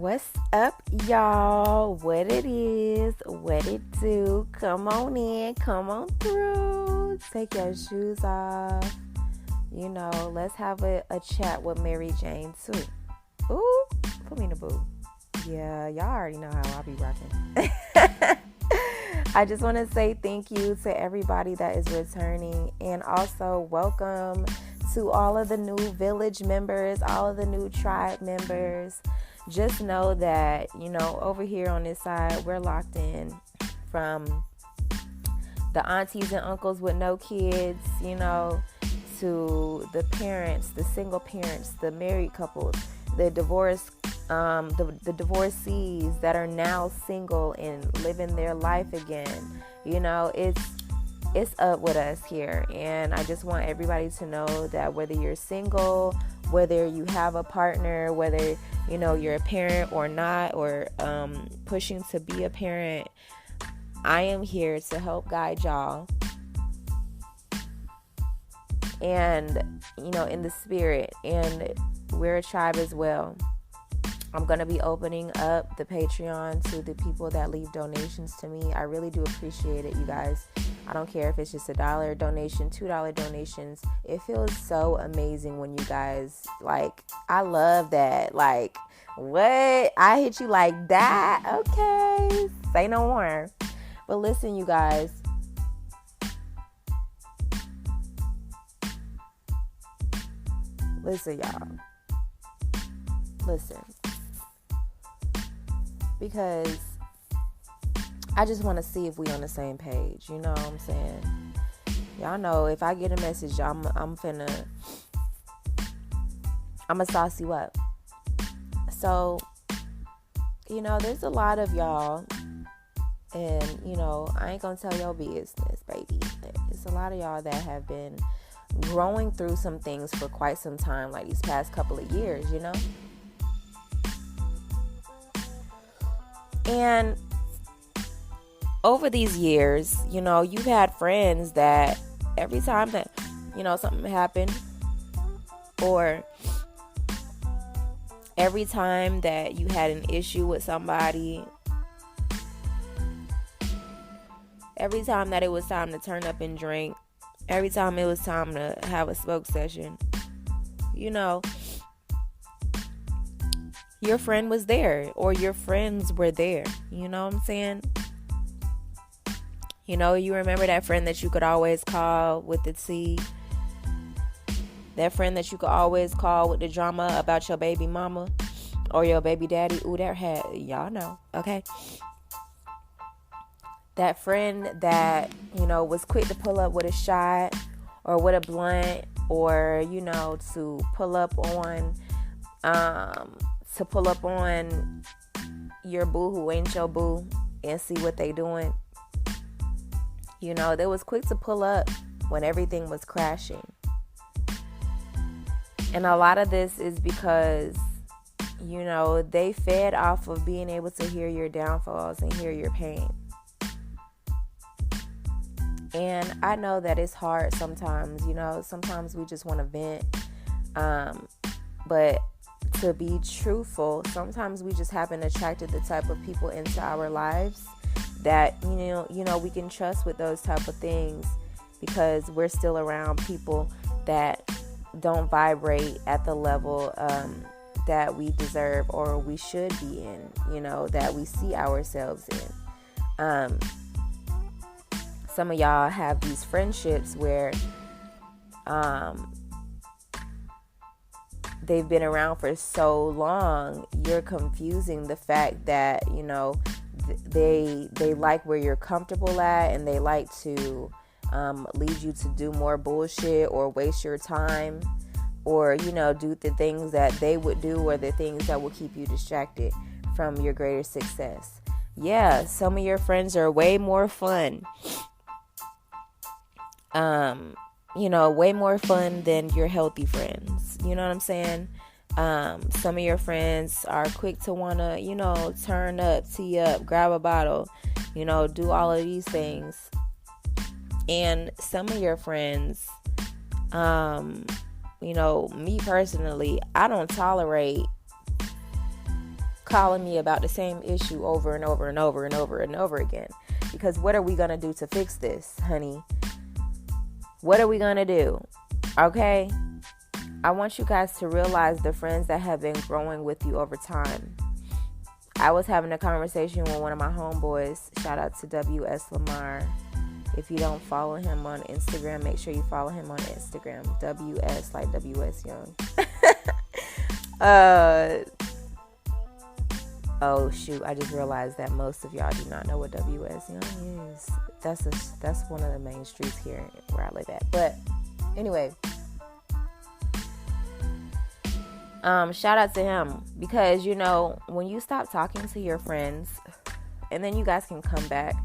What's up, y'all? What it is, what it do. Come on in, come on through. Take your shoes off. Let's have a chat with Mary Jane, too. Ooh, put me in the booth. Yeah, y'all already know how I be rocking. I just want to say thank you to everybody that is returning, and also welcome to all of the new village members, all of the new tribe members. Just know that, over here on this side, we're locked in from the aunties and uncles with no kids, to the parents, the single parents, the married couples, the divorced, the divorcees that are now single and living their life again. It's up with us here, and I just want everybody to know that whether you're single, whether you have a partner, whether you're a parent or not, or pushing to be a parent, I am here to help guide y'all, and in the spirit, and we're a tribe as well. I'm going to be opening up the Patreon to the people that leave donations to me. I really do appreciate it, you guys. I don't care if it's just $1 donation, $2 donations. It feels so amazing when you guys, I love that. What? I hit you like that? Okay. Say no more. But listen, you guys. Listen, y'all. Listen. Because I just want to see if we on the same page. You know what I'm saying? Y'all know if I get a message, I'm finna sauce you up. So, there's a lot of y'all, and, I ain't gonna tell your business, baby. It's a lot of y'all that have been growing through some things for quite some time, like these past couple of years, And over these years, you've had friends that every time that, something happened, or every time that you had an issue with somebody, every time that it was time to turn up and drink, every time it was time to have a smoke session, your friend was there, or your friends were there. You know what I'm saying? You remember that friend that you could always call with the tea? That friend that you could always call with the drama about your baby mama or your baby daddy? Ooh, y'all know, okay? That friend that, was quick to pull up with a shot or with a blunt, or, to pull up on your boo who ain't your boo and see what they doing. They was quick to pull up when everything was crashing. And a lot of this is because, they fed off of being able to hear your downfalls and hear your pain. And I know that it's hard sometimes, sometimes we just want to vent. But to be truthful, sometimes we just haven't attracted the type of people into our lives that, we can trust with those type of things, because we're still around people that don't vibrate at the level that we deserve or we should be in, that we see ourselves in. Some of y'all have these friendships where they've been around for so long, you're confusing the fact that, they like where you're comfortable at, and they like to lead you to do more bullshit or waste your time, or, do the things that they would do, or the things that will keep you distracted from your greater success. Yeah, some of your friends are way more fun. Way more fun than your healthy friends. You know what I'm saying? Some of your friends are quick to want to, turn up, tee up, grab a bottle, do all of these things. And some of your friends, me personally, I don't tolerate calling me about the same issue over and over and over and over and over again. Because what are we going to do to fix this, honey? What are we going to do? Okay? I want you guys to realize the friends that have been growing with you over time. I was having a conversation with one of my homeboys. Shout out to W.S. Lamar. If you don't follow him on Instagram, make sure you follow him on Instagram. W.S. like W.S. Young. Oh shoot! I just realized that most of y'all do not know what W.S. Young is. That's one of the main streets here where I live at. But anyway, shout out to him, because when you stop talking to your friends, and then you guys can come back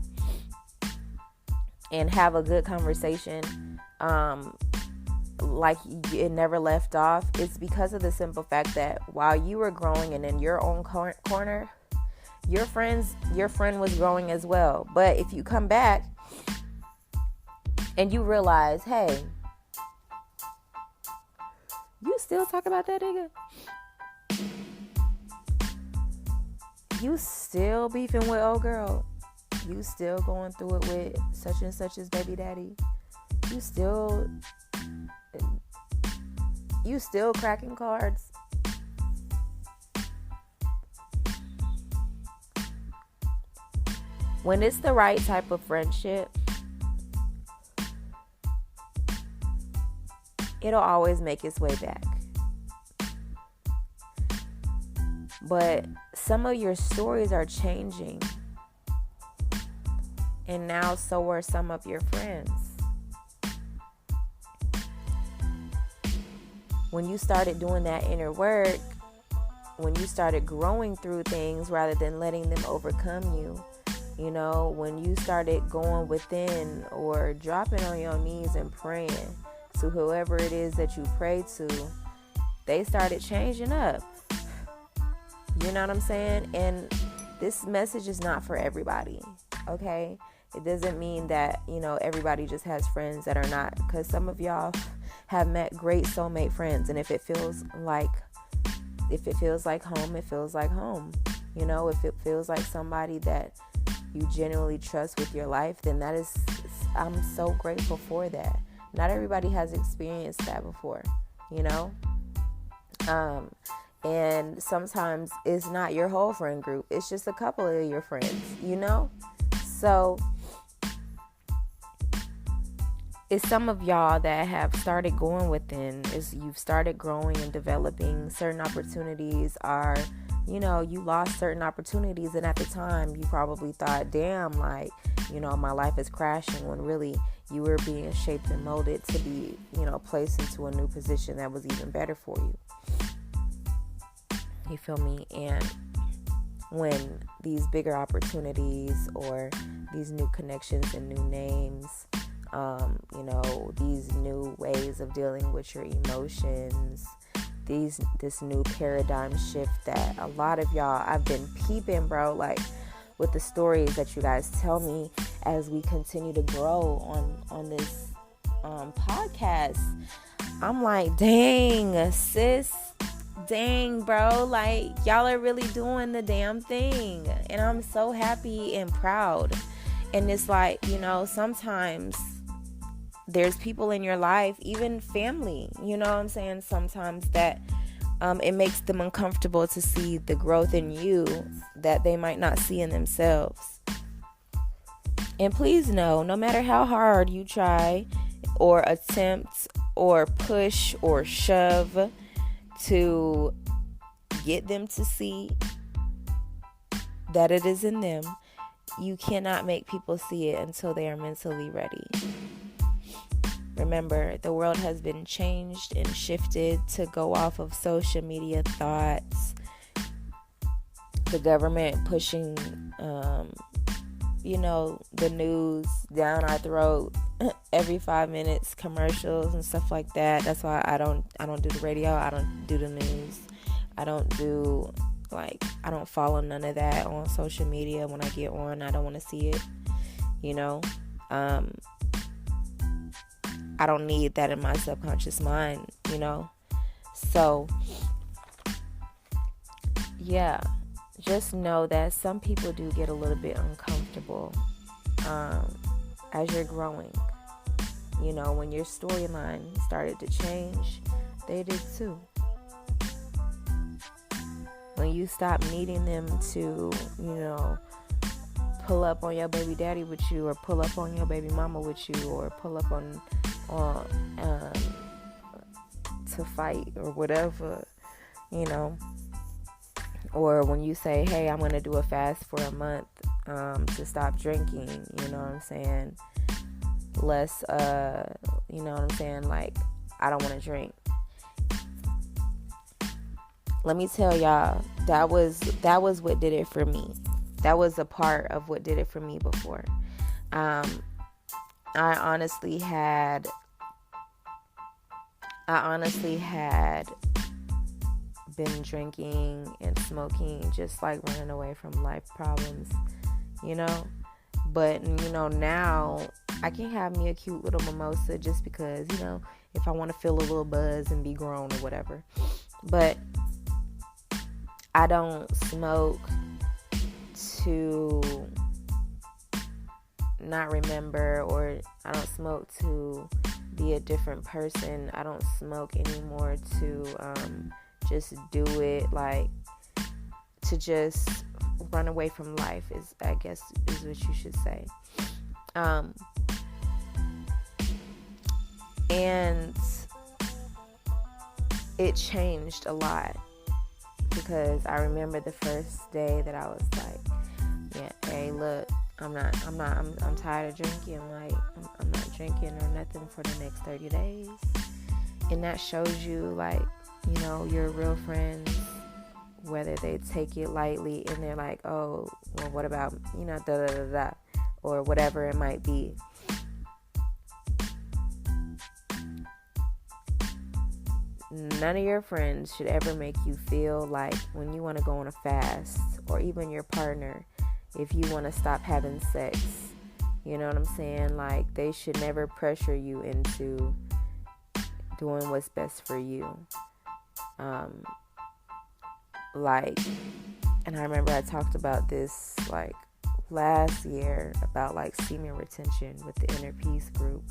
and have a good conversation, like it never left off. It's because of the simple fact that while you were growing and in your own corner, your friend was growing as well. But if you come back and you realize, hey, you still talk about that nigga? You still beefing with old girl? You still going through it with such and such's baby daddy? You still cracking cards? When it's the right type of friendship, it'll always make its way back. But some of your stories are changing. And now so are some of your friends. When you started doing that inner work, when you started growing through things rather than letting them overcome you, when you started going within or dropping on your knees and praying to whoever it is that you pray to, they started changing up. You know what I'm saying? And this message is not for everybody, okay? It doesn't mean that, everybody just has friends that are not, because some of y'all have met great soulmate friends, and if it feels like home, it feels like home. If it feels like somebody that you genuinely trust with your life, then I'm so grateful for that. Not everybody has experienced that before, and sometimes it's not your whole friend group. It's just a couple of your friends, So it's some of y'all that have started going within. You've started growing and developing. Certain opportunities are, you lost certain opportunities. And at the time, you probably thought, damn, my life is crashing, when really you were being shaped and molded to be, placed into a new position that was even better for you. You feel me? And when these bigger opportunities or these new connections and new names, these new ways of dealing with your emotions, this new paradigm shift that a lot of y'all, I've been peeping, bro, with the stories that you guys tell me as we continue to grow on this podcast. I'm like, dang, sis. Dang, bro, y'all are really doing the damn thing. And I'm so happy and proud. And it's sometimes there's people in your life, even family, you know what I'm saying? Sometimes that it makes them uncomfortable to see the growth in you that they might not see in themselves. And please know, no matter how hard you try or attempt or push or shove to get them to see that it is in them, you cannot make people see it until they are mentally ready. Remember, the world has been changed and shifted to go off of social media thoughts, the government pushing, the news down our throat every 5 minutes, commercials and stuff like that. That's why I don't do the radio. I don't do the news. I don't follow none of that on social media. When I get on, I don't want to see it. I don't need that in my subconscious mind, So, yeah, just know that some people do get a little bit uncomfortable as you're growing. You know, when your storyline started to change, they did too. When you stop needing them to, you know, pull up on your baby daddy with you, or pull up on your baby mama with you, or pull up on to fight or whatever, you know. Or when you say, hey, I'm going to do a fast for a month to stop drinking, you know what I'm saying? Less, you know what I'm saying? Like, I don't want to drink. Let me tell y'all, that was what did it for me. That was a part of what did it for me before. I honestly had been drinking and smoking, just like running away from life problems, you know. But, you know, now I can have me a cute little mimosa just because, you know, if I want to feel a little buzz and be grown or whatever. But I don't smoke to not remember, or I don't smoke to be a different person. I don't smoke anymore to just do it, like, to just run away from life, is, I guess, is what you should say. And it changed a lot, because I remember the first day that I was like, yeah, hey, look, I'm tired of drinking. Like, I'm not drinking or nothing for the next 30 days. And that shows you, like, you know, your real friends, whether they take it lightly and they're like, oh, well, what about, you know, da da da da, or whatever it might be. None of your friends should ever make you feel like when you want to go on a fast, or even your partner, if you want to stop having sex, you know what I'm saying? Like, they should never pressure you into doing what's best for you. Like, and I remember I talked about this, like, last year, about, like, semen retention with the Inner Peace group.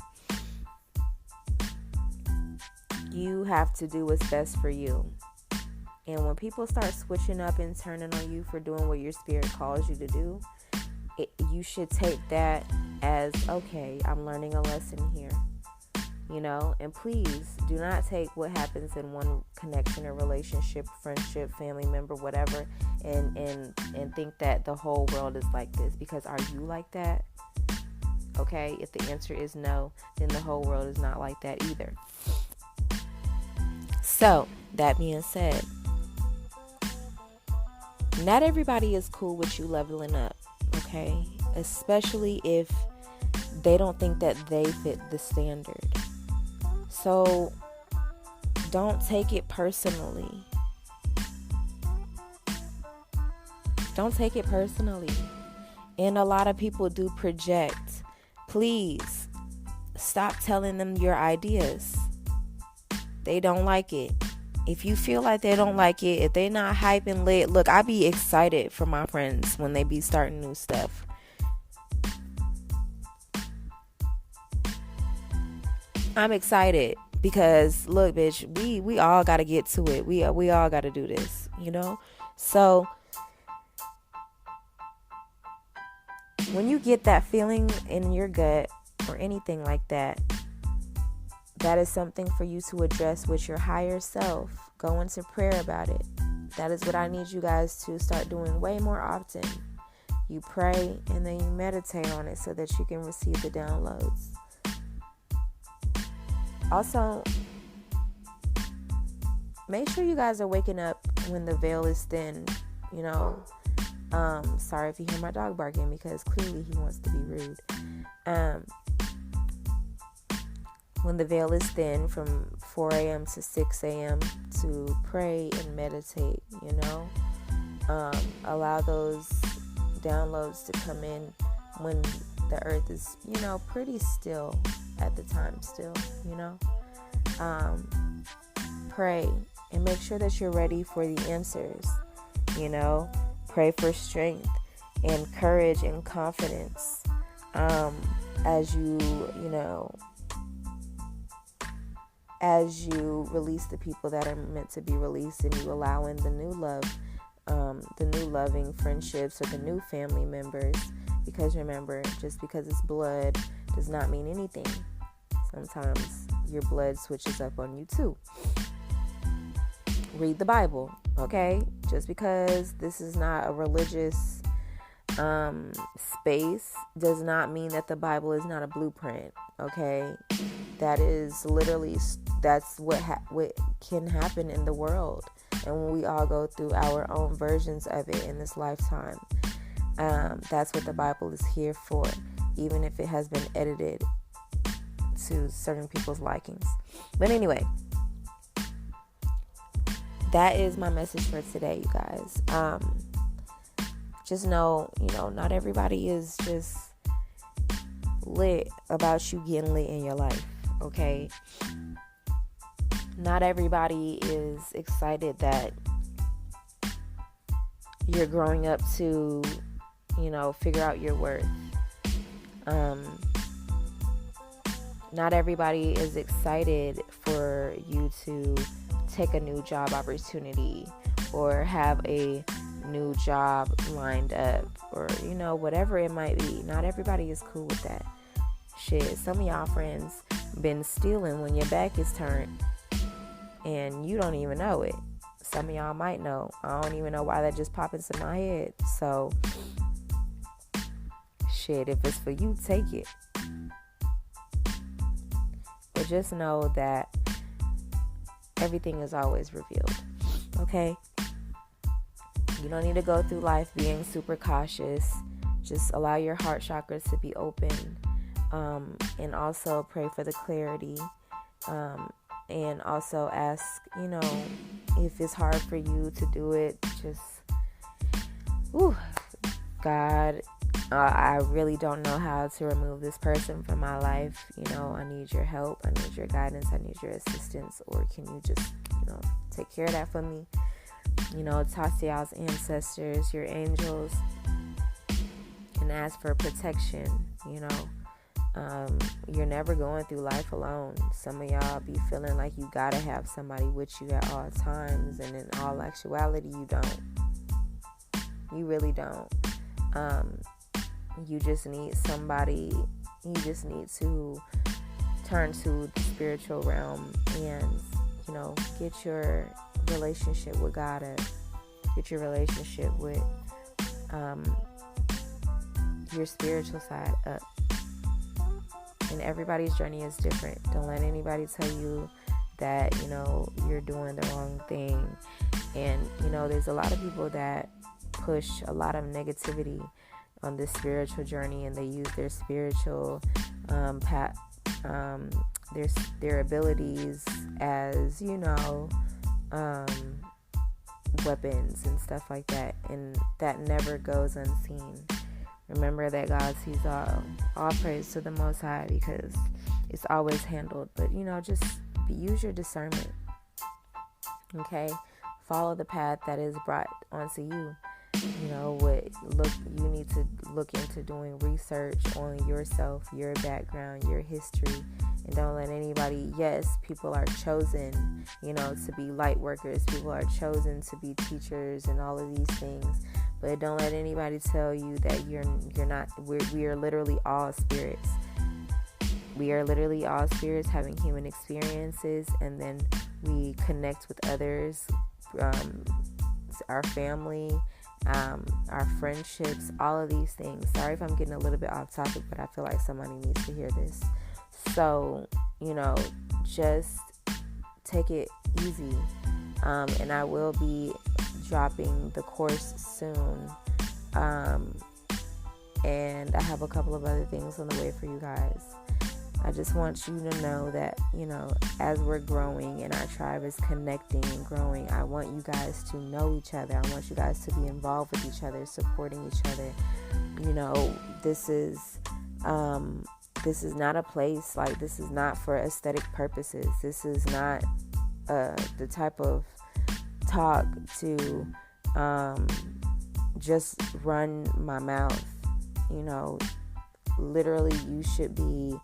You have to do what's best for you. And when people start switching up and turning on you for doing what your spirit calls you to do, you should take that as, okay, I'm learning a lesson here. You know, and please do not take what happens in one connection or relationship, friendship, family member, whatever, and think that the whole world is like this. Because are you like that? Okay, if the answer is no, then the whole world is not like that either. So, that being said, not everybody is cool with you leveling up, okay? Especially if they don't think that they fit the standard. So, don't take it personally. Don't take it personally. And a lot of people do project. Please, stop telling them your ideas. They don't like it. If you feel like they don't like it, if they not hype and lit, look, I be excited for my friends when they be starting new stuff. I'm excited because, look, bitch, we all got to get to it. We all got to do this, you know? So, when you get that feeling in your gut or anything like that, that is something for you to address with your higher self. Go into prayer about it. That is what I need you guys to start doing way more often. You pray and then you meditate on it so that you can receive the downloads. Also, make sure you guys are waking up when the veil is thin, you know. Sorry if you hear my dog barking, because clearly he wants to be rude. When the veil is thin, from 4 a.m. to 6 a.m. to pray and meditate, you know. Allow those downloads to come in when the earth is, you know, pretty still at the time still, you know. Pray and make sure that you're ready for the answers, you know. Pray for strength and courage and confidence as as you release the people that are meant to be released, and you allow in the new love, the new loving friendships, or the new family members. Because remember, just because it's blood does not mean anything. Sometimes your blood switches up on you too. Read the Bible, okay? Just because this is not a religious space does not mean that the Bible is not a blueprint, okay? That is literally, that's what can happen in the world, and when we all go through our own versions of it in this lifetime, that's what the Bible is here for, even if it has been edited to certain people's likings. But anyway, that is my message for today, you guys. Just know, not everybody is just lit about you getting lit in your life, okay? Not everybody is excited that you're growing up to, figure out your worth. Not everybody is excited for you to take a new job opportunity or have a new job lined up, or whatever it might be. Not everybody is cool with that shit. Some of y'all friends been stealing when your back is turned and you don't even know it. Some of y'all might know. I don't even know why that just popped into my head. So shit, if it's for you, take it. But just know that everything is always revealed, okay? You don't need to go through life being super cautious. Just allow your heart chakras to be open, and also pray for the clarity, and also ask, if it's hard for you to do it, just, God, I really don't know how to remove this person from my life. I need your help. I need your guidance. I need your assistance. Or can you just, take care of that for me? Talk to y'all's ancestors, your angels, and ask for protection. You're never going through life alone. Some of y'all be feeling like you gotta have somebody with you at all times, and in all actuality, you don't. You really don't. You just need somebody. You just need to turn to the spiritual realm and, get your relationship with God up. Get your relationship with your spiritual side up. And everybody's journey is different. Don't let anybody tell you that, you're doing the wrong thing. And, there's a lot of people that push a lot of negativity on this spiritual journey, and they use their spiritual their abilities as, weapons and stuff like that, and that never goes unseen. Remember that God sees all praise to the Most High, because it's always handled. But just use your discernment, okay? Follow the path that is brought onto you. You need to look into doing research on yourself, your background, your history, and don't let anybody. Yes, people are chosen, to be light workers. People are chosen to be teachers and all of these things. But don't let anybody tell you that you're not. We are literally all spirits. We are literally all spirits having human experiences, and then we connect with others, our family, our friendships, all of these things. Sorry if I'm getting a little bit off topic, but I feel like somebody needs to hear this. So, just take it easy. And I will be dropping the course soon. And I have a couple of other things on the way for you guys. I just want you to know that, as we're growing and our tribe is connecting and growing, I want you guys to know each other. I want you guys to be involved with each other, supporting each other. This is not a place, like, this is not for aesthetic purposes. This is not the type of talk to just run my mouth. Literally, you should be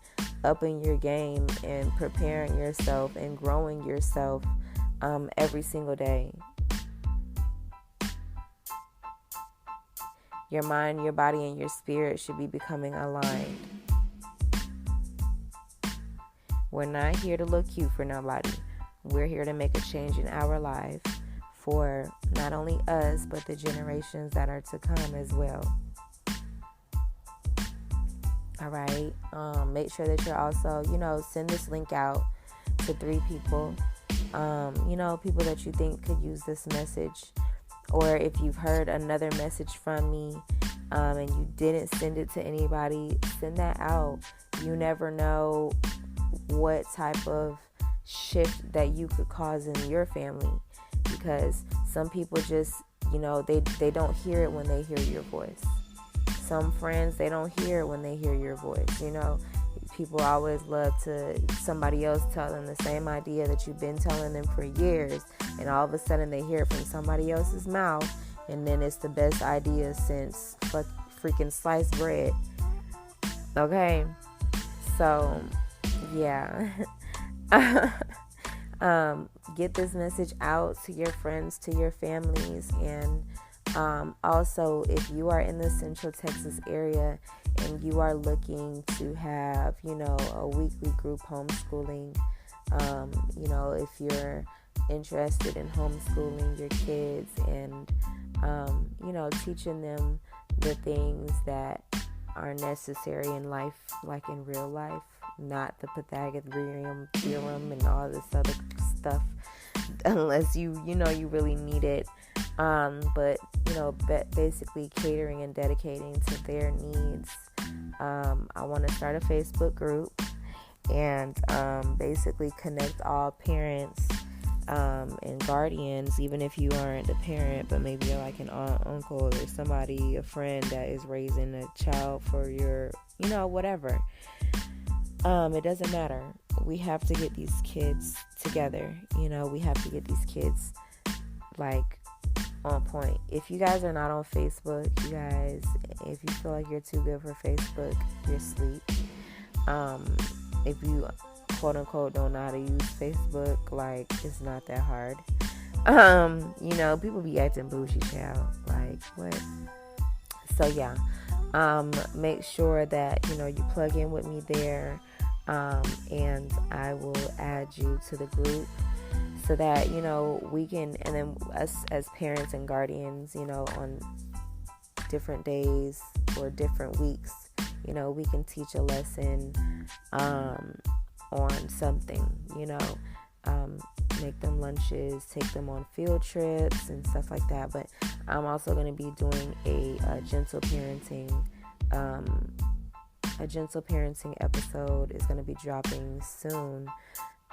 upping your game and preparing yourself and growing yourself every single day. Your mind, your body, and your spirit should be becoming aligned. We're not here to look cute for nobody. We're here to make a change in our life for not only us, but the generations that are to come as well. All right. Make sure that you're also, send this link out to 3 people. People that you think could use this message. Or if you've heard another message from me and you didn't send it to anybody, send that out. You never know what type of shift that you could cause in your family, because some people just, they don't hear it when they hear your voice. Some friends, they don't hear it when they hear your voice. People always love to somebody else tell them the same idea that you've been telling them for years, and all of a sudden they hear it from somebody else's mouth, and then it's the best idea since freaking sliced bread. Okay, so yeah. Get this message out to your friends, to your families, and also, if you are in the Central Texas area and you are looking to have, a weekly group homeschooling, if you're interested in homeschooling your kids and, teaching them the things that are necessary in life, like in real life, not the Pythagorean theorem and all this other stuff, unless you really need it. But basically catering and dedicating to their needs. I want to start a Facebook group and basically connect all parents and guardians, even if you aren't a parent, but maybe you're like an aunt, uncle, or somebody, a friend that is raising a child for your, whatever. It doesn't matter. We have to get these kids together. We have to get these kids on point. If you guys are not on Facebook, if you feel like you're too good for Facebook, you're asleep. If you quote unquote don't know how to use Facebook, it's not that hard. People be acting bougie, child. What? So yeah, make sure that you plug in with me there, and I will add you to the group, so that, we can, and then us as parents and guardians, on different days or different weeks, we can teach a lesson on something, make them lunches, take them on field trips and stuff like that. But I'm also going to be doing a gentle parenting, episode is going to be dropping soon.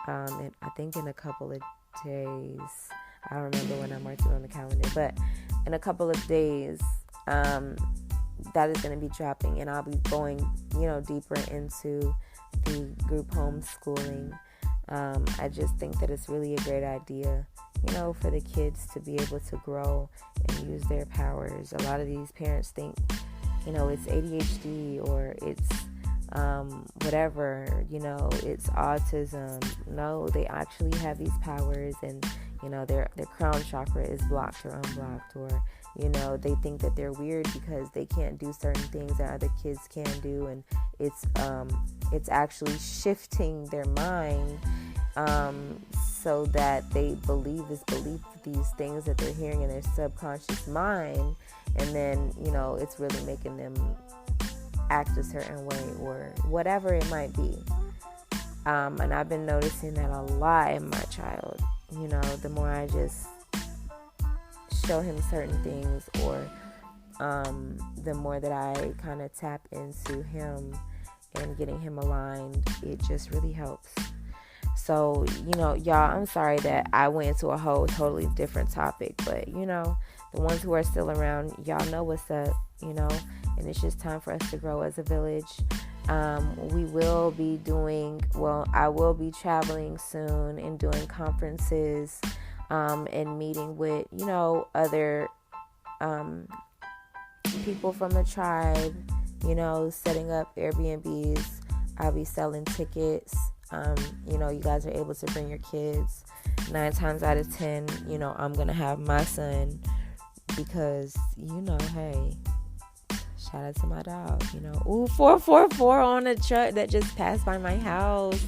And I think in a couple of days. I don't remember when I'm marking on the calendar, but in a couple of days, that is going to be dropping, and I'll be going, deeper into the group homeschooling. I just think that it's really a great idea, for the kids to be able to grow and use their powers. A lot of these parents think, it's ADHD or it's whatever, it's autism. No, they actually have these powers, and their crown chakra is blocked or unblocked, or they think that they're weird because they can't do certain things that other kids can do, and it's actually shifting their mind so that they believe these things that they're hearing in their subconscious mind, and then it's really making them act a certain way or whatever it might be. And I've been noticing that a lot in my child. The more I just show him certain things, or the more that I kind of tap into him and getting him aligned, it just really helps. So, y'all, I'm sorry that I went into a whole totally different topic, but, the ones who are still around, y'all know what's up, and it's just time for us to grow as a village. We will be I will be traveling soon and doing conferences, and meeting with, other people from the tribe, setting up Airbnbs. I'll be selling tickets. You guys are able to bring your kids. 9 times out of 10, I'm going to have my son because, hey, shout out to my dog, Ooh, 444 on a truck that just passed by my house.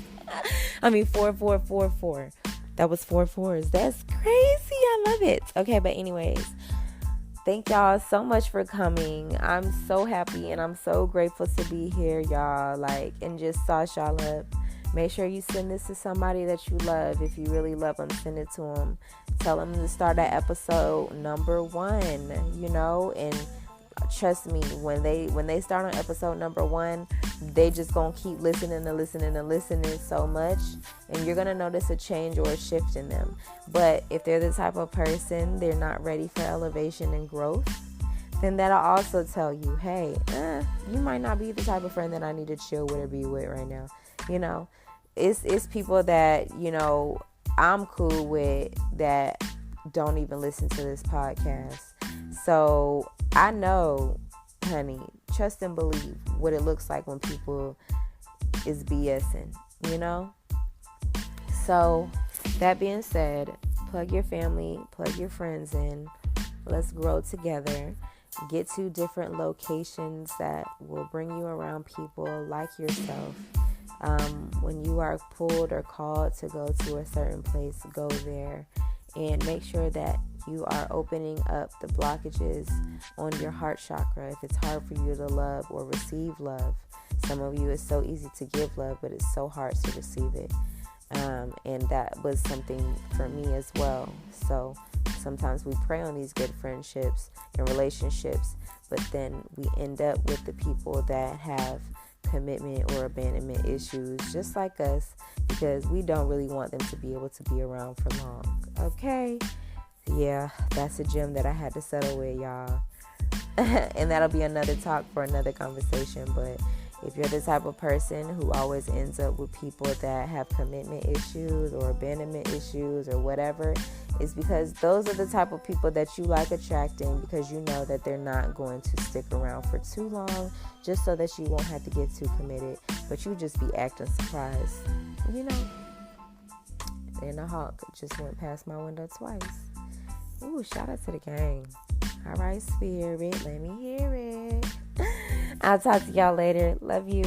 4444. That was 4 4s. That's crazy. I love it. Okay, but anyways, thank y'all so much for coming. I'm so happy and I'm so grateful to be here, y'all. And just sauce y'all up. Make sure you send this to somebody that you love. If you really love them, send it to them. Tell them to start at episode number 1, and trust me, when they start on episode number 1, they just gonna keep listening so much, and you're gonna notice a change or a shift in them. But if they're the type of person they're not ready for elevation and growth, then that'll also tell you, hey, you might not be the type of friend that I need to chill with or be with right now. It's people that I'm cool with that don't even listen to this podcast. So I know, honey, trust and believe what it looks like when people is BSing, So that being said, plug your family, plug your friends in. Let's grow together. Get to different locations that will bring you around people like yourself. When you are pulled or called to go to a certain place, go there. And make sure that you are opening up the blockages on your heart chakra. If it's hard for you to love or receive love, some of you, it's so easy to give love, but it's so hard to receive it. And that was something for me as well. So sometimes we prey on these good friendships and relationships, but then we end up with the people that have commitment or abandonment issues just like us, because we don't really want them to be able to be around for long. Okay? Yeah, that's a gem that I had to settle with, y'all. And that'll be another talk for another conversation. But if you're the type of person who always ends up with people that have commitment issues or abandonment issues or whatever, it's because those are the type of people that you like attracting, because you know that they're not going to stick around for too long, just so that you won't have to get too committed, but you just be acting surprised. Then a hawk just went past my window twice. Ooh, shout out to the gang. All right, spirit, let me hear it. I'll talk to y'all later. Love you.